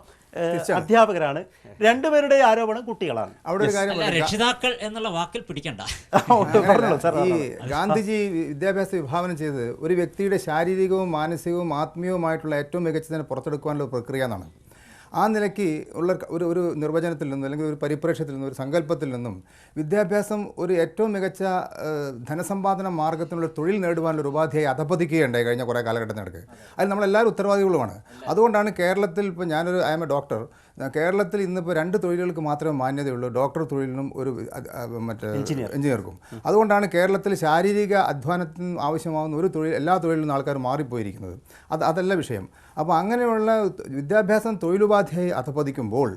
അധ്യാപകരാണ്. രണ്ടുപേരുടെ ആരോപണം കുട്ടികളാണ്. അവിടെ ഒരു കാര്യം, രക്ഷിതാക്കൾ എന്നുള്ള വാക്കിൽ പിടിക്കണ്ട. ഈ ഗാന്ധിജി വിദ്യാഭ്യാസ വിഭാവനം ചെയ്ത് ഒരു വ്യക്തിയുടെ ശാരീരികവും മാനസികവും ആത്മീയവുമായിട്ടുള്ള ഏറ്റവും മികച്ചതിനെ പുറത്തെടുക്കുവാനുള്ള പ്രക്രിയ എന്നാണ്. ആ നിലയ്ക്ക് ഉള്ള ഒരു നിർവചനത്തിൽ നിന്നും അല്ലെങ്കിൽ ഒരു പരിപ്രേക്ഷ്യത്തിൽ നിന്നും ഒരു സങ്കല്പത്തിൽ നിന്നും വിദ്യാഭ്യാസം ഒരു ഏറ്റവും മികച്ച ധനസമ്പാദന മാർഗത്തിനുള്ള തൊഴിൽ നേടുവാനുള്ള ഒരു ഉപാധിയായി അധപ്പതിക്കുകയുണ്ടായി കഴിഞ്ഞ കുറേ കാലഘട്ടത്തിനിടയ്ക്ക്. അതിൽ നമ്മളെല്ലാവരും ഉത്തരവാദികളുമാണ്. അതുകൊണ്ടാണ് കേരളത്തിൽ ഇപ്പോൾ ഞാനൊരു ഐ എം എ ഡോക്ടർ, കേരളത്തിൽ ഇന്നിപ്പോൾ 2 തൊഴിലുകൾക്ക് മാത്രമേ മാന്യതയുള്ളൂ, ഡോക്ടർ തൊഴിലിനും ഒരു എഞ്ചിനീയർക്കും. അതുകൊണ്ടാണ് കേരളത്തിൽ ശാരീരിക അധ്വാനത്തിന് ആവശ്യമാകുന്ന ഒരു തൊഴിൽ എല്ലാ തൊഴിലിൽ നിന്ന് ആൾക്കാർ മാറിപ്പോയിരിക്കുന്നത്. അതല്ല വിഷയം. അപ്പോൾ അങ്ങനെയുള്ള വിദ്യാഭ്യാസം തൊഴിലുപാധിയായി അധപ്പതിക്കുമ്പോൾ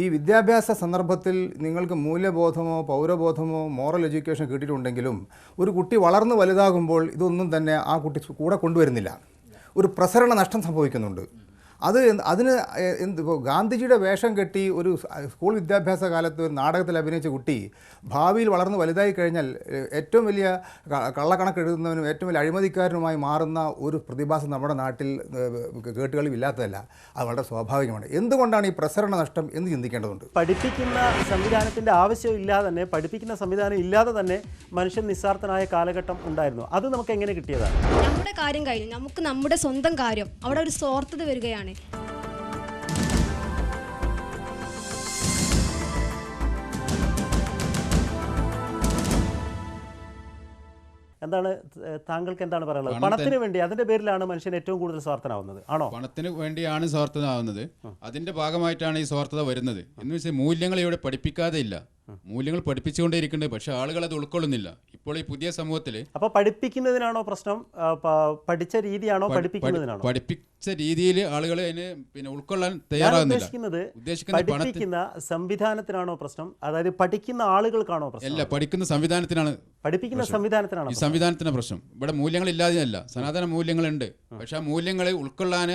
ഈ വിദ്യാഭ്യാസ സന്ദർഭത്തിൽ നിങ്ങൾക്ക് മൂല്യബോധമോ പൗരബോധമോ മോറൽ എഡ്യൂക്കേഷൻ കിട്ടിയിട്ടുണ്ടെങ്കിലും ഒരു കുട്ടി വളർന്ന് വലുതാകുമ്പോൾ ഇതൊന്നും തന്നെ ആ കുട്ടി കൂടെ കൊണ്ടുവരുന്നില്ല. ഒരു പ്രസരണ നഷ്ടം സംഭവിക്കുന്നുണ്ട്. അതിന് ഇപ്പോൾ ഗാന്ധിജിയുടെ വേഷം കെട്ടി ഒരു സ്കൂൾ വിദ്യാഭ്യാസ കാലത്ത് ഒരു നാടകത്തിൽ അഭിനയിച്ച കുട്ടി ഭാവിയിൽ വളർന്ന് വലുതായി കഴിഞ്ഞാൽ ഏറ്റവും വലിയ കള്ളക്കണക്ക് എഴുതുന്നവനും ഏറ്റവും വലിയ അഴിമതിക്കാരനുമായി മാറുന്ന ഒരു പ്രതിഭാസം നമ്മുടെ നാട്ടിൽ കേട്ടുകളിൽ ഇല്ലാത്തതല്ല. അത് വളരെ സ്വാഭാവികമാണ്. എന്തുകൊണ്ടാണ് ഈ പ്രസരണ നഷ്ടം എന്ന് ചിന്തിക്കേണ്ടതുണ്ട്. പഠിപ്പിക്കുന്ന സംവിധാനത്തിൻ്റെ ആവശ്യമില്ലാതെ തന്നെ, പഠിപ്പിക്കുന്ന സംവിധാനം ഇല്ലാതെ തന്നെ മനുഷ്യൻ നിസ്സാർത്ഥനായ കാലഘട്ടം ഉണ്ടായിരുന്നു. അത് നമുക്ക് എങ്ങനെ കിട്ടിയതാണ്? നമ്മുടെ കാര്യം കഴിഞ്ഞു, നമുക്ക് നമ്മുടെ സ്വന്തം കാര്യം, അവിടെ ഒരു സ്വാർത്ഥത വരികയാണ്. എന്താണ് താങ്കൾക്ക് എന്താണ് പറയാനുള്ളത്? പണത്തിന് വേണ്ടി, അതിന്റെ പേരിലാണ് മനുഷ്യൻ ഏറ്റവും കൂടുതൽ സ്വാർത്ഥനാവുന്നത് ആണോ? പണത്തിന് വേണ്ടിയാണ് സ്വാർത്ഥനാവുന്നത്. അതിന്റെ ഭാഗമായിട്ടാണ് ഈ സ്വാർത്ഥത വരുന്നത്. എന്ന് വെച്ചാൽ മൂല്യങ്ങൾ ഇവിടെ പഠിപ്പിക്കാതെ ഇല്ല, മൂല്യങ്ങൾ പഠിപ്പിച്ചുകൊണ്ടേയിരിക്കുന്നുണ്ട്, പക്ഷെ ആളുകൾ അത് ഉൾക്കൊള്ളുന്നില്ല. ഇപ്പോൾ ഈ പുതിയ സമൂഹത്തിൽ അപ്പോൾ പഠിപ്പിക്കുന്നതിനാണോ പ്രശ്നം, പഠിച്ച രീതിയാണോ പഠിപ്പിക്കുന്നതിനാണോ? പഠിപ്പിച്ച രീതിയിൽ ആളുകൾ അതിന് ഉൾക്കൊള്ളാൻ തയ്യാറാകുന്നില്ല. പഠിപ്പിക്കുന്ന സംവിധാനത്തിനാണോ പ്രശ്നം, അതായത് പഠിക്കുന്ന ആളുകൾക്കാണോ പ്രശ്നം? അല്ല, പഠിക്കുന്ന സംവിധാനത്തിനാണ്. പഠിപ്പിക്കുന്ന സംവിധാനത്തിനാണ് ഈ സംവിധാനത്തിന് പ്രശ്നം. ഇവിടെ മൂല്യങ്ങൾ ഇല്ലാതെയല്ല, സനാതന മൂല്യങ്ങളുണ്ട്, പക്ഷെ ആ മൂല്യങ്ങൾ ഉൾക്കൊള്ളാൻ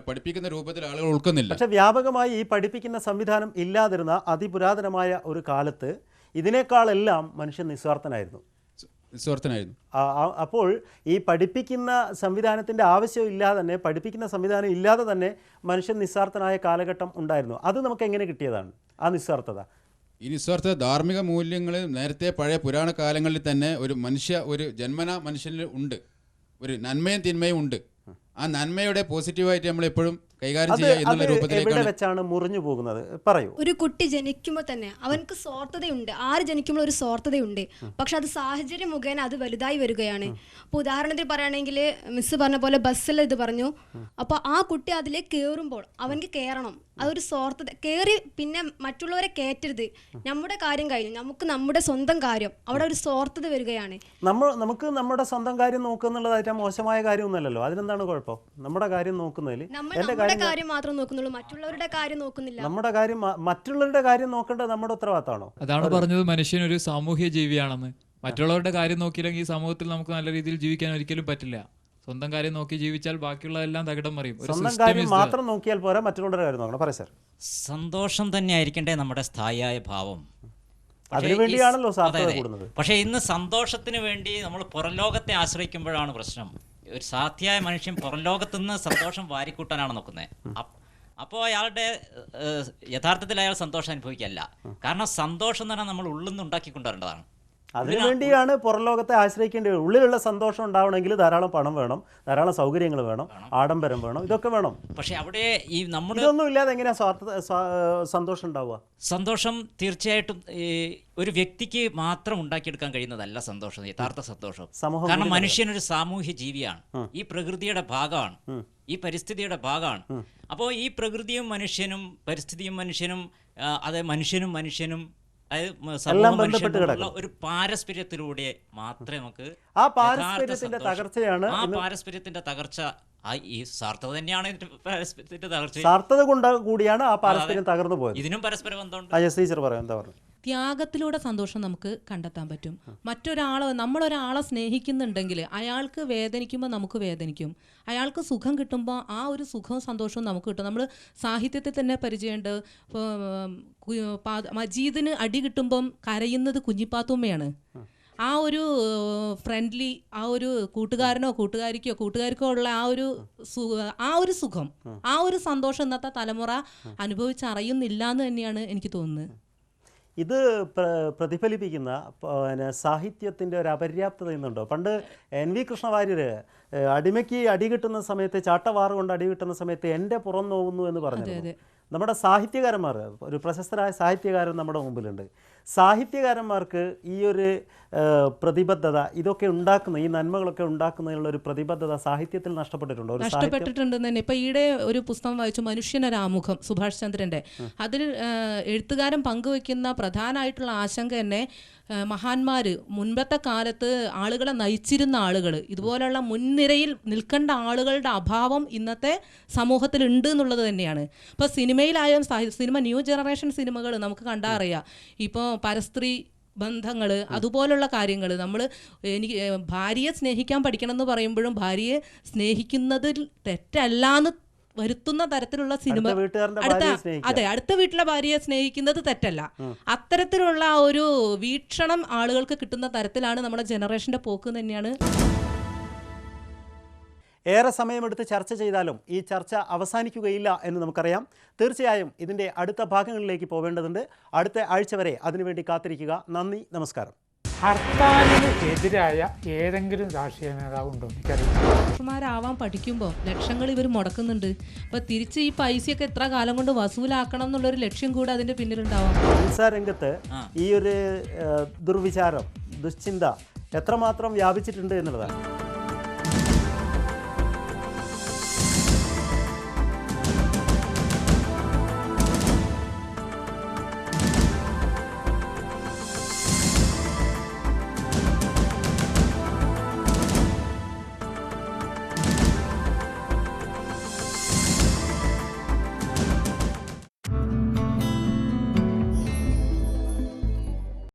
പഠിപ്പിക്കുന്ന രൂപത്തിൽ ആളുകൾ ഉൾക്കൊള്ളുന്നില്ല. പക്ഷെ വ്യാപകമായി ഈ പഠിപ്പിക്കുന്ന സംവിധാനം ഇല്ലാതിരുന്ന അതിപുരാതനമായ ഒരു കാലത്ത് ഇതിനേക്കാളെല്ലാം മനുഷ്യൻ നിസ്വാർത്ഥനായിരുന്നു. അപ്പോൾ ഈ പഠിപ്പിക്കുന്ന സംവിധാനത്തിൻ്റെ ആവശ്യമില്ലാതെ തന്നെ, പഠിപ്പിക്കുന്ന സംവിധാനം ഇല്ലാതെ തന്നെ മനുഷ്യൻ നിസ്വാർത്ഥനായ കാലഘട്ടം ഉണ്ടായിരുന്നു. അത് നമുക്ക് എങ്ങനെ കിട്ടിയതാണ് ആ നിസ്വാർത്ഥത? ഈ നിസ്വാർത്ഥ ധാർമ്മിക മൂല്യങ്ങൾ നേരത്തെ പഴയ പുരാണ കാലങ്ങളിൽ തന്നെ ഒരു ജന്മന മനുഷ്യനിൽ ഉണ്ട്. ഒരു നന്മയും തിന്മയും ഉണ്ട്. ആ നന്മയുടെ പോസിറ്റീവായിട്ട് നമ്മളെപ്പോഴും കൈകാര്യം ചെയ്യുക എന്നുള്ള എവിടെ രൂപത്തിലേക്കാണ്. വെച്ചാണ് മുറിഞ്ഞു പോകുന്നത്? പറയൂ. ഒരു കുട്ടി ജനിക്കുമ്പോൾ തന്നെ അവനക്ക് സ്വാർത്ഥതയുണ്ട്. ആര് ജനിക്കുമ്പോൾ ഒരു സ്വാർത്ഥതയുണ്ട്. പക്ഷെ അത് സാഹചര്യം മുഖേന അത് വലുതായി വരികയാണ്. അപ്പോൾ ഉദാഹരണത്തിന് പറയുകയാണെങ്കിൽ മിസ് പറഞ്ഞ പോലെ ബസ്സിൽ ഇത് പറഞ്ഞു. അപ്പോൾ ആ കുട്ടി അതിലേക്ക് കയറുമ്പോൾ അവനക്ക് കയറണം. അതൊരു സ്വാർത്ഥത. കയറി പിന്നെ മറ്റുള്ളവരെ കയറ്റരുത്. നമ്മുടെ കാര്യം കഴിഞ്ഞു, നമുക്ക് നമ്മുടെ സ്വന്തം കാര്യം. അവിടെ ഒരു സ്വാർത്ഥത വരികയാണ്. നമുക്ക് നമ്മുടെ സ്വന്തം കാര്യം നോക്കുന്നുള്ളതായിട്ട് മോശമായ കാര്യമൊന്നുമല്ലല്ലോ. അതിനെന്താണ് കുഴപ്പം? നമ്മുടെ കാര്യം നോക്കുന്നതിൽ നമ്മുടെ കാര്യം മാത്രം നോക്കുന്നുള്ളൂ, മറ്റുള്ളവരുടെ കാര്യം നോക്കുന്നില്ല. നമ്മുടെ കാര്യം മറ്റുള്ളവരുടെ കാര്യം നോക്കേണ്ടത് നമ്മുടെ ഉത്തരവാദിത്തമാണോ? അതാണ് പറഞ്ഞത്, മനുഷ്യൻ ഒരു സാമൂഹ്യ ജീവിയാണെന്ന്. മറ്റുള്ളവരുടെ കാര്യം നോക്കിയില്ലെങ്കിൽ ഈ സമൂഹത്തിൽ നമുക്ക് നല്ല രീതിയിൽ ജീവിക്കാൻ ഒരിക്കലും പറ്റില്ല. സ്വന്തം കാര്യം നോക്കി ജീവിച്ചാൽ ബാക്കിയുള്ളതെല്ലാം തകിടം മറിയും. സ്വന്തം കാര്യം മാത്രം നോക്കിയാൽ പോരാ, മറ്റുള്ളവരുടെ കാര്യം നോക്കണം. പറ സർ. സന്തോഷം തന്നെ ആയിരിക്കണ്ടേ നമ്മുടെ സ്ഥായിയായ ഭാവം. അതിനുവേണ്ടിയാണല്ലോ സാധ്യത കൂടുന്നത്. പക്ഷേ ഇന്ന് സന്തോഷത്തിന് വേണ്ടി നമ്മൾ പുറംലോകത്തെ ആശ്രയിക്കുമ്പോഴാണ് പ്രശ്നം. ഒരു സാധ്യമായ മനുഷ്യൻ പുറംലോകത്തു നിന്ന് സന്തോഷം വാരിക്കൂട്ടാനാണ് നോക്കുന്നത്. അപ്പോൾ അയാളുടെ യഥാർത്ഥത്തിൽ അയാൾ സന്തോഷം അനുഭവിക്കല്ല. കാരണം സന്തോഷം എന്ന് പറഞ്ഞാൽ നമ്മൾ ഉള്ളിൽ നിന്ന് ഉണ്ടാക്കിക്കൊണ്ടുവരേണ്ടതാണ്. അതിനുവേണ്ടിയാണ് പുറം ലോകത്തെ ആശ്രയിക്കേണ്ടത്. ഉള്ളിലുള്ള സന്തോഷം ഉണ്ടാവണമെങ്കിൽ ധാരാളം പണം വേണം, ധാരാളം സൗകര്യങ്ങൾ വേണം, ആഡംബരം വേണം, ഇതൊക്കെ വേണം. പക്ഷെ അവിടെ ഈ നമ്മുടെ ഇതൊന്നും ഇല്ലാതെ എങ്ങനെയാ സന്തോഷം ഉണ്ടാവുക? സന്തോഷം തീർച്ചയായിട്ടും ഒരു വ്യക്തിക്ക് മാത്രം ഉണ്ടാക്കിയെടുക്കാൻ കഴിയുന്നതല്ല സന്തോഷം, യഥാർത്ഥ സന്തോഷം. കാരണം മനുഷ്യനൊരു സാമൂഹ്യ ജീവിയാണ്, ഈ പ്രകൃതിയുടെ ഭാഗമാണ്, ഈ പരിസ്ഥിതിയുടെ ഭാഗമാണ്. അപ്പോൾ ഈ പ്രകൃതിയും മനുഷ്യനും പരിസ്ഥിതിയും മനുഷ്യനും അതെ മനുഷ്യനും ഒരു പാരസ്പര്യത്തിലൂടെ മാത്രമേ നമുക്ക് ആ പാരസ്പര്യത്തിന്റെ തകർച്ചയാണ്. ആ പാരസ്പര്യത്തിന്റെ തകർച്ച ഈ സ്വാർത്ഥത തന്നെയാണ് പാരസ്പര്യത്തിന്റെ തകർച്ച. സ്വാർത്ഥത കൊണ്ട് കൂടിയാണ് ആ പാരസ്പര്യം തകർന്നു പോയത്. ഇതിനും പരസ്പരം ബന്ധമുണ്ട്. ടീച്ചർ പറയാം, എന്താ പറയുക? ത്യാഗത്തിലൂടെ സന്തോഷം നമുക്ക് കണ്ടെത്താൻ പറ്റും. നമ്മളൊരാളെ സ്നേഹിക്കുന്നുണ്ടെങ്കിൽ അയാൾക്ക് വേദനിക്കുമ്പോൾ നമുക്ക് വേദനിക്കും, അയാൾക്ക് സുഖം കിട്ടുമ്പോൾ ആ ഒരു സുഖവും സന്തോഷവും നമുക്ക് കിട്ടും. നമ്മൾ സാഹിത്യത്തിൽ തന്നെ പരിചയമുണ്ട്. മജീദിന് അടി കിട്ടുമ്പം കരയുന്നത് കുഞ്ഞിപ്പാത്തുമ്മയാണ്. ആ ഒരു ഫ്രണ്ട്ലി, ആ ഒരു കൂട്ടുകാരിക്കോ ഉള്ള ആ ഒരു സുഖം, ആ ഒരു സന്തോഷം ഇന്നത്തെ തലമുറ അനുഭവിച്ചറിയുന്നില്ല എന്ന് തന്നെയാണ് എനിക്ക് തോന്നുന്നത്. ഇത് പ്രതിഫലിപ്പിക്കുന്ന സാഹിത്യത്തിൻ്റെ ഒരു അപര്യാപ്തത എന്നുണ്ടോ? പണ്ട് NV കൃഷ്ണവാര്യർ അടിമയ്ക്ക് അടി കിട്ടുന്ന സമയത്ത്, ചാട്ടവാറ് കൊണ്ട് അടി കിട്ടുന്ന സമയത്ത് എൻ്റെ പുറം നോവുന്നു എന്ന് പറഞ്ഞു. നമ്മുടെ സാഹിത്യകാരന്മാർ, ഒരു പ്രശസ്തരായ സാഹിത്യകാരൻ നമ്മുടെ മുമ്പിലുണ്ട്. സാഹിത്യകാരന്മാർക്ക് ഈ ഒരു പ്രതിബദ്ധത, ഇതൊക്കെ ഉണ്ടാക്കുന്ന, ഈ നന്മകളൊക്കെ ഉണ്ടാക്കുന്നതിനുള്ള ഒരു പ്രതിബദ്ധത സാഹിത്യത്തിൽ നഷ്ടപ്പെട്ടിട്ടുണ്ടെന്ന് തന്നെ. ഇപ്പം ഈയിടെ ഒരു പുസ്തകം വായിച്ചു, മനുഷ്യനൊരാമുഖം, സുഭാഷ് ചന്ദ്രൻ്റെ. അതിൽ എഴുത്തുകാരൻ പങ്കുവയ്ക്കുന്ന പ്രധാനമായിട്ടുള്ള ആശങ്ക തന്നെ മഹാന്മാർ, മുൻപത്തെ കാലത്ത് ആളുകളെ നയിച്ചിരുന്ന ആളുകൾ, ഇതുപോലെയുള്ള മുൻനിരയിൽ നിൽക്കേണ്ട ആളുകളുടെ അഭാവം ഇന്നത്തെ സമൂഹത്തിൽ ഉണ്ട് എന്നുള്ളത് തന്നെയാണ്. ഇപ്പോൾ സിനിമയിലായാലും സിനിമ, ന്യൂ ജനറേഷൻ സിനിമകൾ നമുക്ക് കണ്ടാൽ അറിയാം. ഇപ്പോൾ പരസ്ത്രീ ബന്ധങ്ങൾ, അതുപോലുള്ള കാര്യങ്ങൾ, എനിക്ക് ഭാര്യയെ സ്നേഹിക്കാൻ പഠിക്കണം എന്ന് പറയുമ്പോഴും ഭാര്യയെ സ്നേഹിക്കുന്നതിൽ തെറ്റല്ലാന്ന് വരുത്തുന്ന തരത്തിലുള്ള സിനിമ. അടുത്ത വീട്ടിലെ ഭാര്യയെ സ്നേഹിക്കുന്നത് തെറ്റല്ല. അത്തരത്തിലുള്ള ഒരു വീക്ഷണം ആളുകൾക്ക് കിട്ടുന്ന തരത്തിലാണ് നമ്മുടെ ജനറേഷന്റെ പോക്ക് തന്നെയാണ്. ഏറെ സമയമെടുത്ത് ചർച്ച ചെയ്താലും ഈ ചർച്ച അവസാനിക്കുകയില്ല എന്ന് നമുക്കറിയാം. തീർച്ചയായും ഇതിൻ്റെ അടുത്ത ഭാഗങ്ങളിലേക്ക് പോവേണ്ടതുണ്ട്. അടുത്ത ആഴ്ച വരെ അതിനുവേണ്ടി കാത്തിരിക്കുക. നന്ദി, നമസ്കാരം. ഹർത്താലിന് എതിരായ ഏതെങ്കിലും രാഷ്ട്രീയ നേതാവുണ്ടോ? ഡോക്ടർമാരാവാൻ പഠിക്കുമ്പോൾ ലക്ഷങ്ങൾ ഇവർ മുടക്കുന്നുണ്ട്. അപ്പോൾ തിരിച്ച് ഈ പൈസയൊക്കെ എത്ര കാലം കൊണ്ട് വസൂലാക്കണം എന്നുള്ളൊരു ലക്ഷ്യം കൂടെ അതിൻ്റെ പിന്നിലുണ്ടാവാം. ചികിത്സാ രംഗത്ത് ഈ ഒരു ദുർവിചാരം, ദുശ്ചിന്ത എത്രമാത്രം വ്യാപിച്ചിട്ടുണ്ട് എന്നുള്ളതാണ്.